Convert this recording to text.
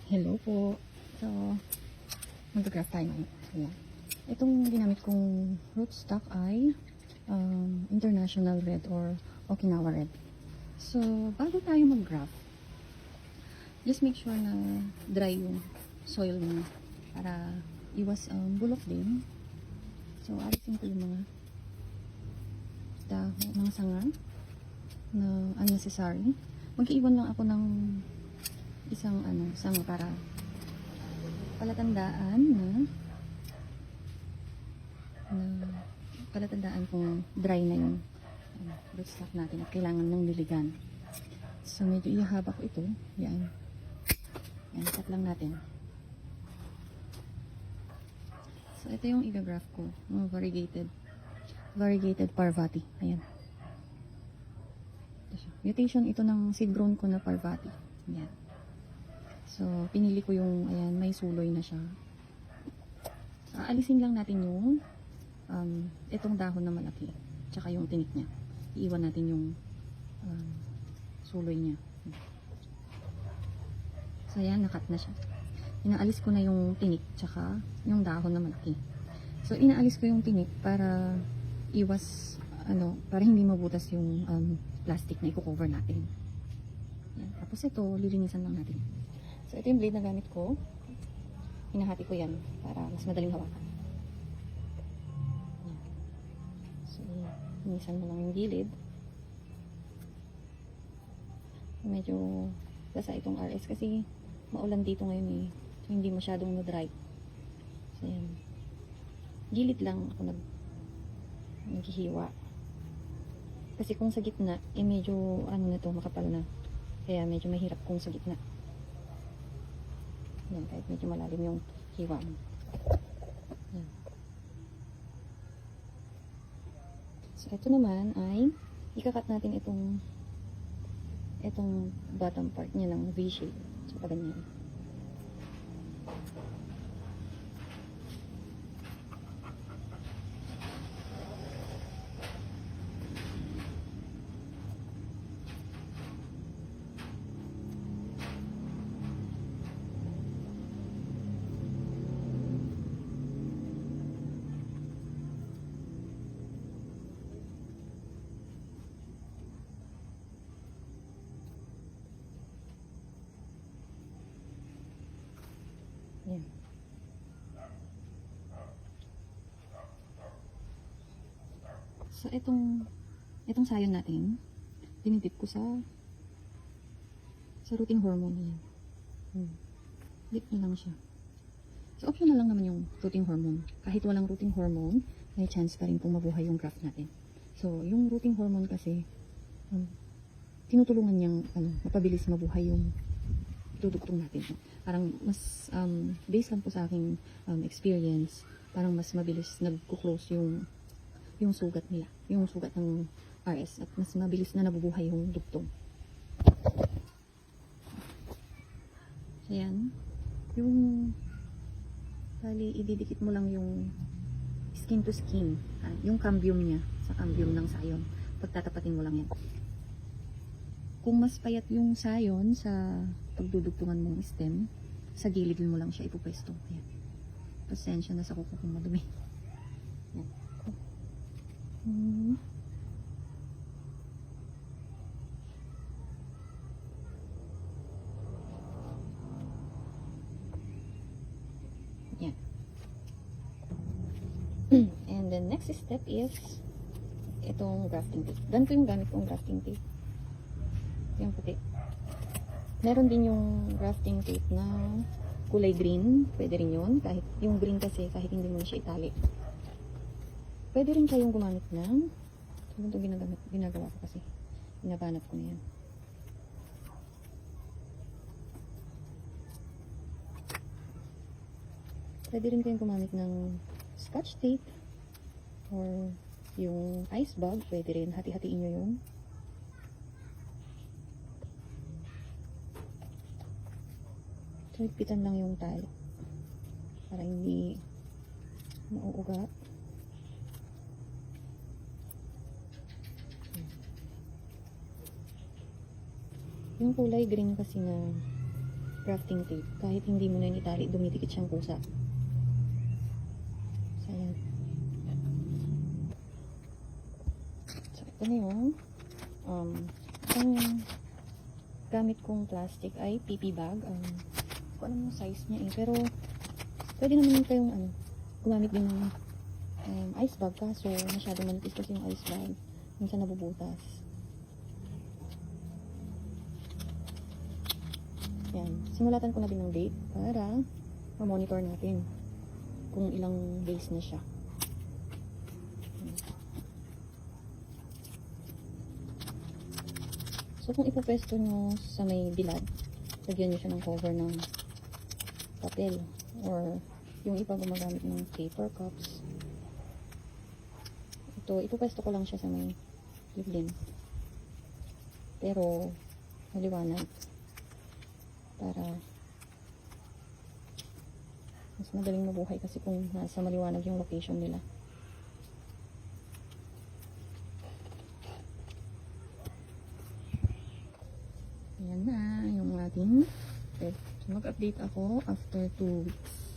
Hello po. So, mag-graph tayo ngayon. Ayan. Itong ginamit kong rootstock ay International Red or Okinawa Red. So, bago tayo mag-graph, just make sure na dry yung soil mo para iwas bulok din. So, alisin ko yung mga dahon, mga sanga na unnecessary. Mag-iwan lang ako ng isang sanga para palatandaan palatandaan kung dry na yung rootstock natin at kailangan ng niligan. So medyo ihahaba ko ito. Yan. Yan, cut lang natin. So ito yung i-graph ko, variegated Parvati. Ayan. Mutation ito ng seed grown ko na Parvati. Ayan. So, pinili ko yung, ayan, may suloy na siya. Aalisin lang natin yung itong dahon na malaki. Tsaka yung tinik niya. Iiwan natin yung suloy niya. So, ayan, nakat na siya. Inaalis ko na yung tinik, tsaka yung dahon na malaki. So, inaalis ko yung tinik para iwas, para hindi mabutas yung plastic na i-cover natin. Ayan. Tapos ito, lilinisan lang natin. So, ito yung blade na gamit ko. Hinahati ko yan para mas madaling hawakan. Yan. So, linisan mo lang yung gilid. Medyo basa itong RS kasi maulan dito ngayon eh. So, hindi masyadong na-dry. So, yan. Gilid lang ako naghihiwa. Kasi kung sa gitna, eh medyo na to, makapal na. Kaya medyo mahirap kung sa gitna. Yan, kahit medyo malalim yung hiwa mo. Yan. So, ito naman ay ikakat natin itong bottom part niya ng V-shape. So, pa ganyan. Yan. So, itong sayon natin, dinitip ko sa rooting hormone yan. Dip na lang siya. So, optional lang naman yung rooting hormone. Kahit walang rooting hormone, may chance pa rin pong mabuhay yung graft natin. So, yung rooting hormone kasi, tinutulungan niyang mapabilis mabuhay yung dudugtong natin. Parang mas based lang po sa aking experience, parang mas mabilis nagko-close yung sugat nila, yung sugat ng RS, at mas mabilis na nabubuhay yung dugtong. So yan, yung bali ididikit mo lang yung skin to skin, yung cambium niya sa cambium ng sayon. Pagtatapatin mo lang yan. Kung mas payat yung sayon sa pagdudugtungan mong stem, sa gilid mo lang siya ipupwesto. Ayan. Pasensya na sa kuko kung madumi. Ayan. Ayan. And the next step is itong grafting tape. Ganito yung gamit kong grafting tape. Yung puti. Meron din yung grafting tape na kulay green. Pwede rin yun. Kahit yung green kasi, kahit hindi mo na siya itali. Pwede rin kayong gumamit ng ito ginagawa ko kasi. Binabanat ko na yan. Pwede rin kayong gumamit ng scotch tape or yung ice bag. Pwede rin. Hati-hatiin nyo yun. Higpitan lang yung tali para hindi mauugat. Yung kulay green kasi na crafting tape. Kahit hindi mo na yun itali, dumidikit siyang kusa. So, ayan. So, ito na yung ang gamit kong plastic ay PP bag. Kung ano yung size niya eh. Pero, pwede naman kayong gumamit din ng ice bag, kaso masyadong manipis kasi yung ice bag. Minsan nabubutas. Yan. Simulatan ko na din ng date para ma-monitor natin kung ilang days na siya. So, kung ipopwesto nyo sa may bilad, lagyan nyo siya ng cover ng papel. Or, yung iba gumagamit ng paper cups. Ito, ipopwesto ko lang siya sa may liblin. Pero, maliwanag. Para mas madaling mabuhay kasi kung nasa maliwanag yung location nila. Ayan na yung ating bed. So, mag-update ako after 2 weeks.